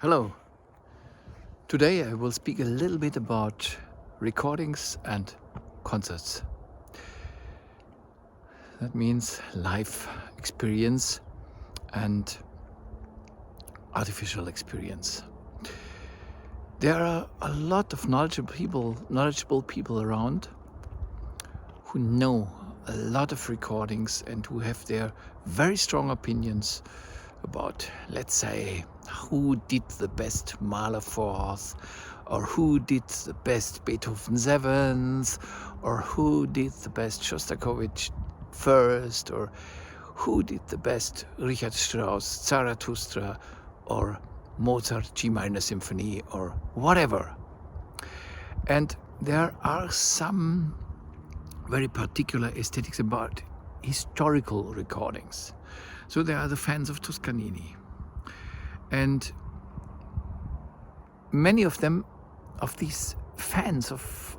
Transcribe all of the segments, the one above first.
Hello. Today I will speak a little bit about recordings and concerts. That means live experience and artificial experience. There are a lot of knowledgeable people around who know a lot of recordings and who have their very strong opinions about, let's say, who did the best Mahler fourth, or who did the best Beethoven seventh, or who did the best Shostakovich first, or who did the best Richard Strauss Zarathustra, or Mozart G minor symphony, or whatever. And there are some very particular aesthetics about historical recordings. So there are the fans of Toscanini. And many of them, of these fans of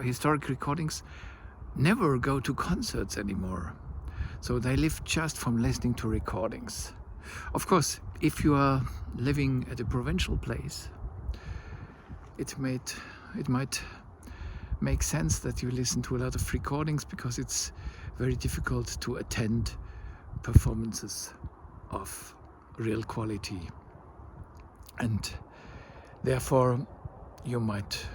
historic recordings, never go to concerts anymore. So they live just from listening to recordings. Of course, if you are living at a provincial place, it might make sense that you listen to a lot of recordings, because it's very difficult to attend performances of real quality, and therefore you might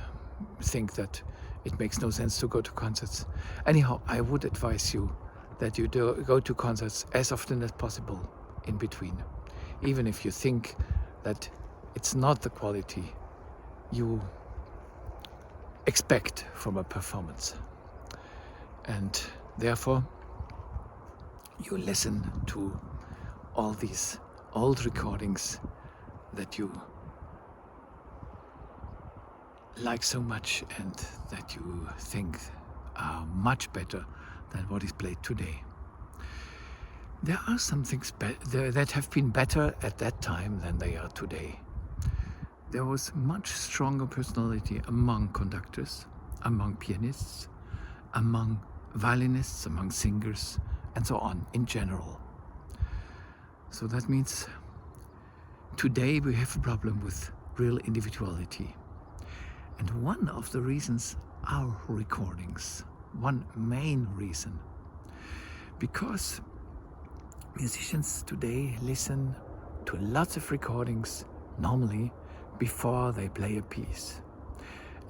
think that it makes no sense to go to concerts. Anyhow, I would advise you that you go to concerts as often as possible in between, even if you think that it's not the quality you expect from a performance. And therefore you listen to all these old recordings that you like so much and that you think are much better than what is played today. There are some things that have been better at that time than they are today. There was much stronger personality among conductors, among pianists, among violinists, among singers, and so on in general. So that means today we have a problem with real individuality. And one of the reasons are recordings. One main reason. Because musicians today listen to lots of recordings normally before they play a piece.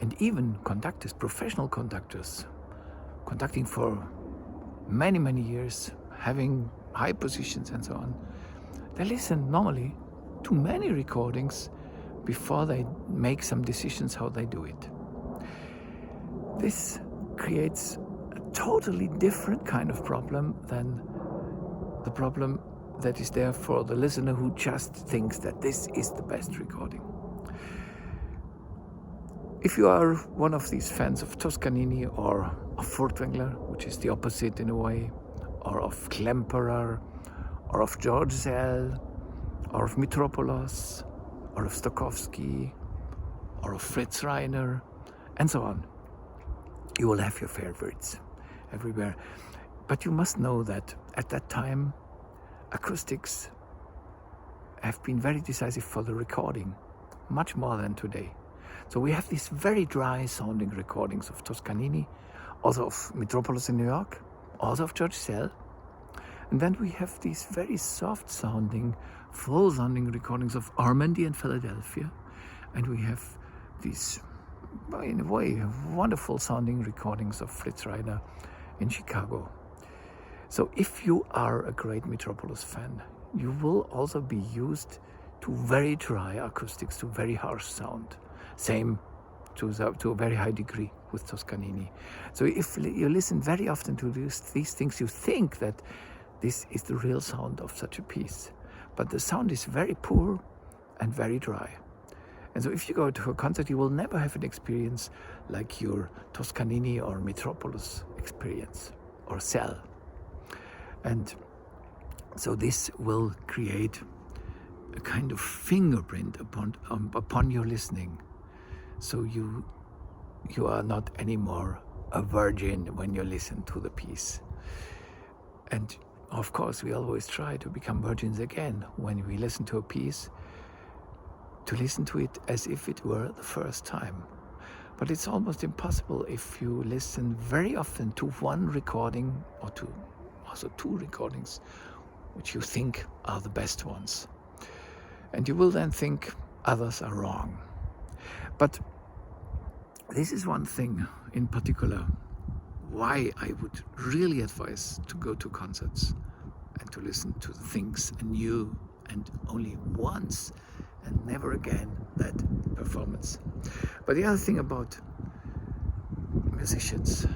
And even conductors, professional conductors, conducting for many years, having high positions and so on, they listen normally to many recordings before they make some decisions how they do it. This creates a totally different kind of problem than the problem that is there for the listener who just thinks that this is the best recording. If you are one of these fans of Toscanini or of Furtwängler, which is the opposite in a way, or of Klemperer, or of George Szell, or of Mitropoulos, or of Stokowski, or of Fritz Reiner, and so on, you will have your favorites everywhere. But you must know that at that time, acoustics have been very decisive for the recording, much more than today. So we have these very dry sounding recordings of Toscanini, also of Mitropoulos in New York, also of George Szell. And then we have these very soft sounding, full sounding recordings of Ormandy in Philadelphia. And we have these, in a way, wonderful sounding recordings of Fritz Reiner in Chicago. So if you are a great Mitropoulos fan, you will also be used to very dry acoustics, to very harsh sound. Same to a very high degree with Toscanini. So if you listen very often to these things, you think that this is the real sound of such a piece. But the sound is very poor and very dry. And so if you go to a concert, you will never have an experience like your Toscanini or Mitropoulos experience, or Szell. And so this will create a kind of fingerprint upon your listening. So you are not anymore a virgin when you listen to the piece. And of course, we always try to become virgins again when we listen to a piece. to listen to it as if it were the first time. But it's almost impossible if you listen very often to one recording or to also two recordings which you think are the best ones. And you will then think others are wrong. But this is one thing in particular why I would really advise to go to concerts and to listen to things anew and only once and never again that performance. But the other thing about musicians,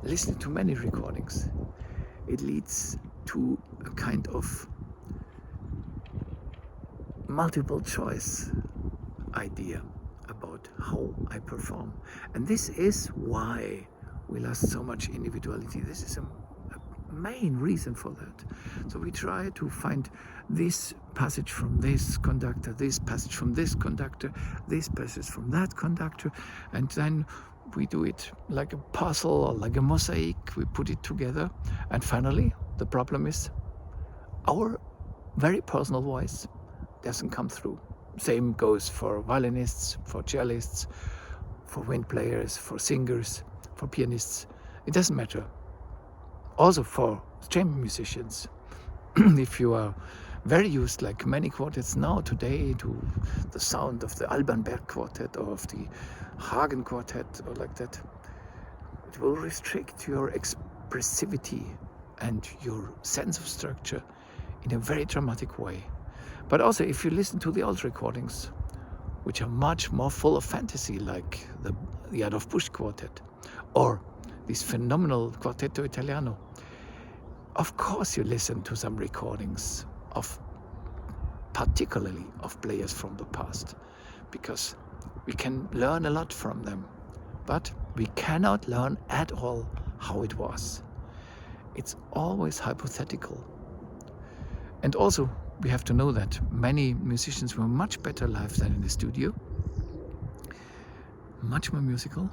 listening to many recordings, it leads to a kind of multiple choice idea about how I perform. And this is why we lost so much individuality. This is a main reason for that. So we try to find this passage from this conductor, this passage from this conductor, this passage from that conductor, and then we do it like a puzzle or like a mosaic. We put it together, and finally the problem is our very personal voice doesn't come through. Same goes for violinists, for cellists, for wind players, for singers, for pianists. It doesn't matter. Also for chamber musicians. If you are very used, like many quartets now today, to the sound of the Alban Berg quartet or of the Hagen quartet or like that, it will restrict your expressivity and your sense of structure in a very dramatic way. But also if you listen to the old recordings, which are much more full of fantasy, like the Adolf Busch quartet or this phenomenal Quartetto Italiano, of course you listen to some recordings of particularly of players from the past, because we can learn a lot from them, but we cannot learn at all how it was. It's always hypothetical. And also we have to know that many musicians were much better live than in the studio, much more musical,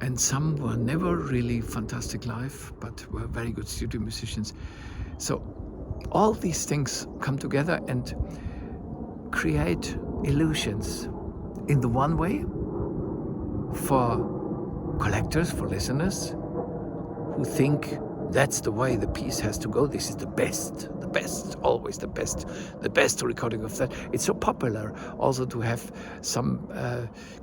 and some were never really fantastic live, but were very good studio musicians. So all these things come together and create illusions in the one way for collectors, for listeners who think that's the way the piece has to go. This is the best, always the best recording of that. It's so popular also to have some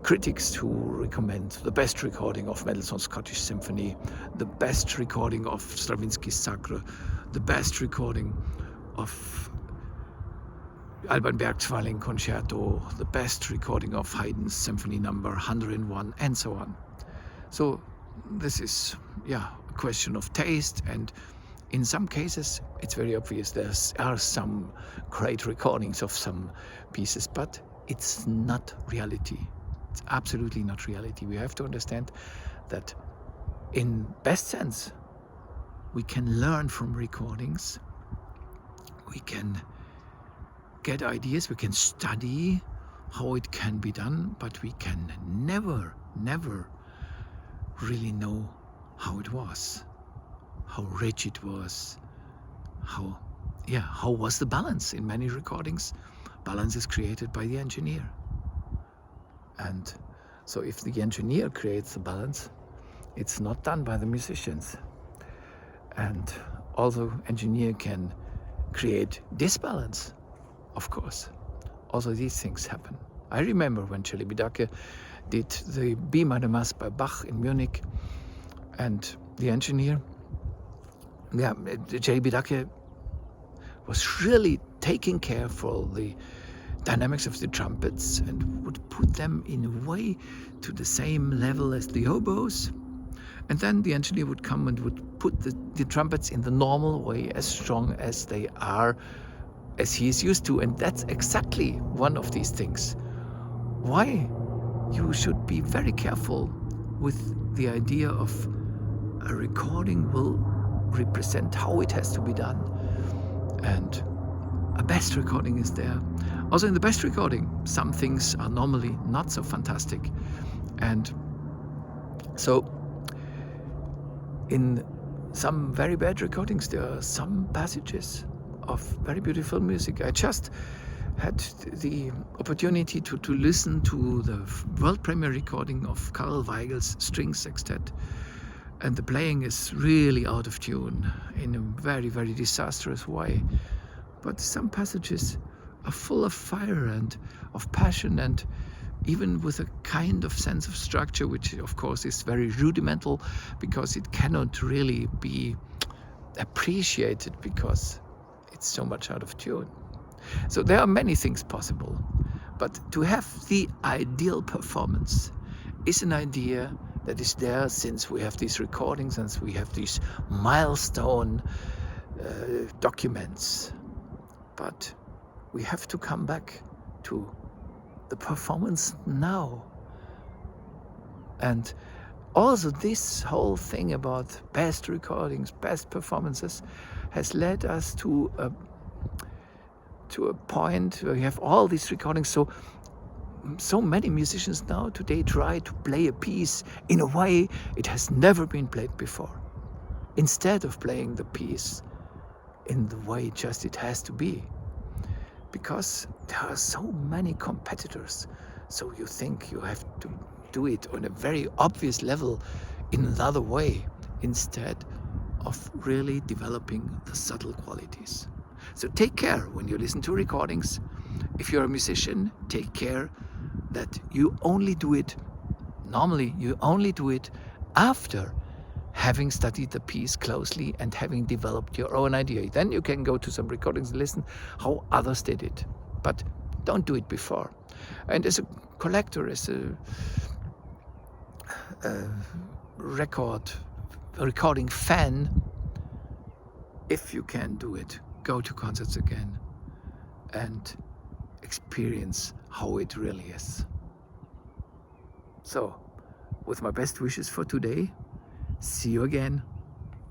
critics who recommend the best recording of Mendelssohn's Scottish Symphony, the best recording of Stravinsky's Sacre, the best recording of Alban Berg's Violin Concerto, the best recording of Haydn's Symphony Number 101, and so on. So this is, a question of taste, and in some cases it's very obvious there are some great recordings of some pieces, but it's not reality. It's absolutely not reality. We have to understand that in best sense we can learn from recordings, we can get ideas, we can study how it can be done, but we can never really know how it was, how rich it was, how was the balance. In many recordings, balance is created by the engineer. And so if the engineer creates the balance, it's not done by the musicians. And although engineer can create disbalance, of course, also these things happen. I remember when Celi Bidake did the B minor Mass by Bach in Munich, and the engineer, Celi Bidake was really taking care for the dynamics of the trumpets and would put them in a way to the same level as the oboes. And then the engineer would come and would put the trumpets in the normal way, as strong as they are, as he is used to. And that's exactly one of these things. Why you should be very careful with the idea of a recording will represent how it has to be done. And a best recording is there. Also in the best recording, some things are normally not so fantastic. And so in some very bad recordings, there are some passages of very beautiful music. I just had the opportunity to listen to the world premiere recording of Karl Weigel's string sextet, and the playing is really out of tune in a very, very disastrous way. But some passages are full of fire and of passion, and even with a kind of sense of structure, which of course is very rudimental because it cannot really be appreciated because it's so much out of tune. So there are many things possible, but to have the ideal performance is an idea that is there since we have these recordings and we have these milestone documents. But we have to come back to the performance now. And also this whole thing about best recordings, best performances has led us to a point where we have all these recordings. So many musicians now today try to play a piece in a way it has never been played before, instead of playing the piece in the way just it has to be. Because there are so many competitors, so you think you have to do it on a very obvious level in another way, instead of really developing the subtle qualities. So take care when you listen to recordings. If you're a musician, take care that you only do it, normally you only do it after having studied the piece closely and having developed your own idea. Then you can go to some recordings and listen how others did it. But don't do it before. And as a collector, as a recording fan, if you can do it, go to concerts again and experience how it really is. So, with my best wishes for today, see you again.